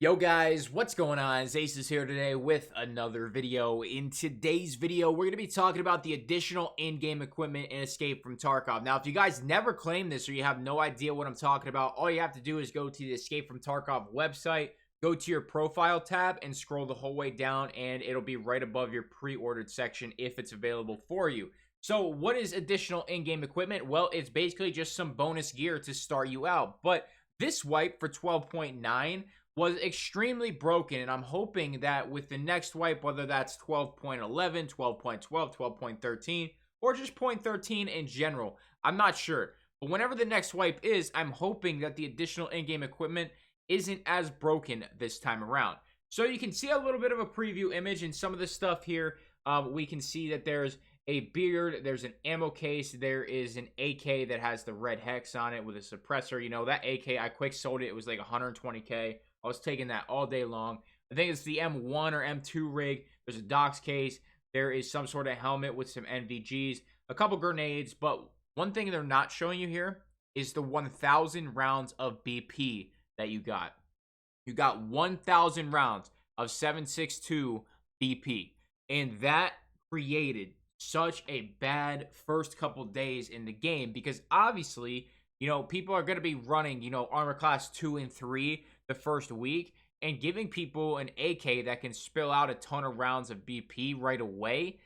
Yo guys, what's going on? Ace is here today with another video. In today's video, we're going to be talking about the additional in-game equipment in Escape from Tarkov. Now, if you guys never claimed this or you have no idea what I'm talking about, all you have to do is go to the Escape from Tarkov website, go to your profile tab, and scroll the whole way down, and it'll be right above your pre-ordered section if it's available for you. So, what is additional in-game equipment? Well, it's basically just some bonus gear to start you out, but this wipe for 12.9 was extremely broken, and I'm hoping that with the next wipe, whether that's 12.11, 12.12, 12.13, or just 0.13 in general, I'm not sure. But whenever the next wipe is, I'm hoping that the additional in-game equipment isn't as broken this time around. So you can see a little bit of a preview image in some of the stuff here. We can see that there's a beard, there's an ammo case, there is an AK that has the red hex on it with a suppressor. You know, that AK, I quick sold it. It was like 120k. I was taking that all day long. I think it's the M1 or M2 rig. There's a docs case. There is some sort of helmet with some NVGs, a couple grenades. But one thing they're not showing you here is the 1,000 rounds of BP that you got. You got 1,000 rounds of 7.62 BP. And that created such a bad first couple days in the game because obviously, you know, people are going to be running, you know, armor class 2 and 3 the first week, and giving people an AK that can spill out a ton of rounds of BP right away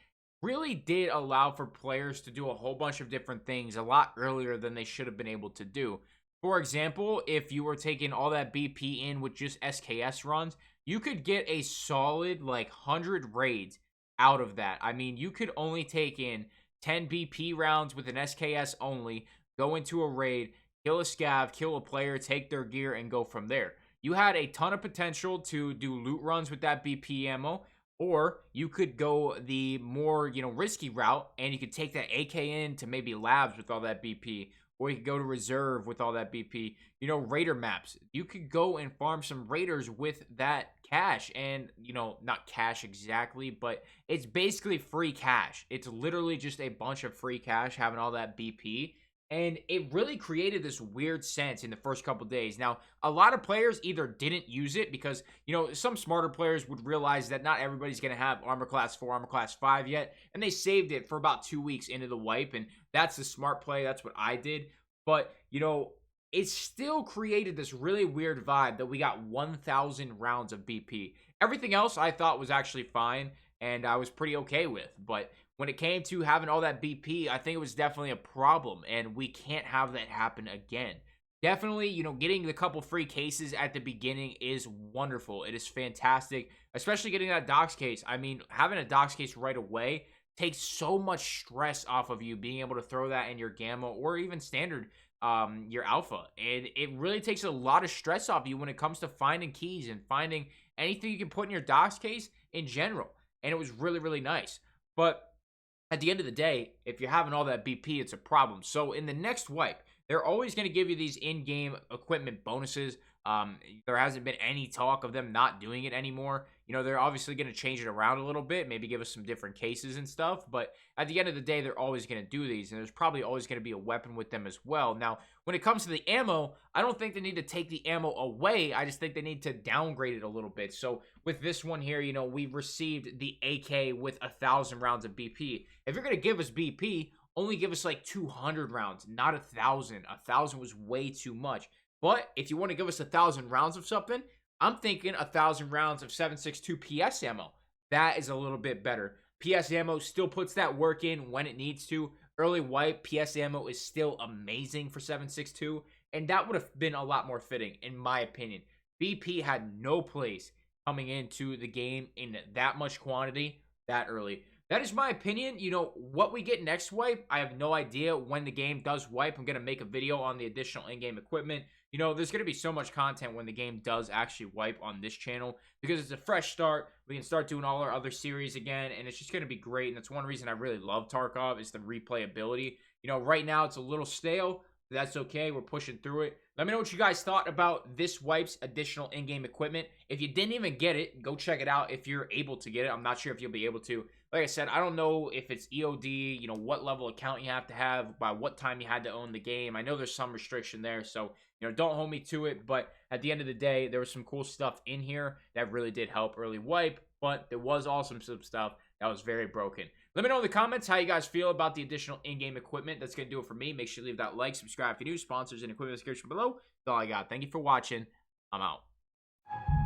really did allow for players to do a whole bunch of different things a lot earlier than they should have been able to do. For example, if you were taking all that BP in with just SKS runs, you could get a solid like 100 raids out of that. I mean, you could only take in 10 BP rounds with an SKS only, go into a raid, kill a scav, kill a player, take their gear, and go from there. You had a ton of potential to do loot runs with that BP ammo, or you could go the more, you know, risky route, and you could take that AK in to maybe labs with all that BP, or you could go to reserve with all that BP. You know, raider maps. You could go and farm some raiders with that cash, and, you know, not cash exactly, but it's basically free cash. It's literally just a bunch of free cash having all that BP. And it really created this weird sense in the first couple days. Now, a lot of players either didn't use it because, you know, some smarter players would realize that not everybody's going to have armor class 4, armor class 5 yet. And they saved it for about 2 weeks into the wipe. And that's the smart play. That's what I did. But, you know, it still created this really weird vibe that we got 1,000 rounds of BP. Everything else I thought was actually fine and I was pretty okay with. But when it came to having all that BP, I think it was definitely a problem, and we can't have that happen again. Definitely, you know, getting the couple free cases at the beginning is wonderful. It is fantastic, especially getting that docs case. I mean, having a docs case right away takes so much stress off of you being able to throw that in your gamma or even standard your alpha, and it really takes a lot of stress off you when it comes to finding keys and finding anything you can put in your docs case in general. And it was really, really nice. But at the end of the day, if you're having all that BP, it's a problem. So in the next wipe, they're always going to give you these in-game equipment bonuses. There hasn't been any talk of them not doing it anymore. You know, they're obviously going to change it around a little bit, maybe give us some different cases and stuff. But at the end of the day, they're always going to do these, and there's probably always going to be a weapon with them as well. Now, when it comes to the ammo, I don't think they need to take the ammo away. I just think they need to downgrade it a little bit. So with this one here, you know, we've received the AK with 1,000 rounds of BP. If you're going to give us BP, only give us like 200 rounds, not 1,000. 1,000 was way too much. But if you want to give us 1,000 rounds of something, I'm thinking 1,000 rounds of 7.62 PS ammo. That is a little bit better. PS ammo still puts that work in when it needs to. Early wipe, PS ammo is still amazing for 7.62, and that would have been a lot more fitting, in my opinion. BP had no place coming into the game in that much quantity that early. That is my opinion. You know, what we get next wipe, I have no idea. When the game does wipe, I'm going to make a video on the additional in-game equipment. You know, there's going to be so much content when the game does actually wipe on this channel because it's a fresh start. We can start doing all our other series again, and it's just going to be great. And that's one reason I really love Tarkov is the replayability. You know, right now it's a little stale. That's okay. We're pushing through it. Let me know what you guys thought about this wipe's additional in-game equipment. If you didn't even get it, go check it out if you're able to get it. I'm not sure if you'll be able to. Like I said, I don't know if it's EOD, you know, what level account you have to have, by what time you had to own the game. I know there's some restriction there, so You know, don't hold me to it, but at the end of the day, there was some cool stuff in here that really did help early wipe, but there was also some stuff that was very broken. Let me know in the comments how you guys feel about the additional in-game equipment. That's going to do it for me. Make sure you leave that like, subscribe if you're new, sponsors, and equipment description below. That's all I got. Thank you for watching. I'm out.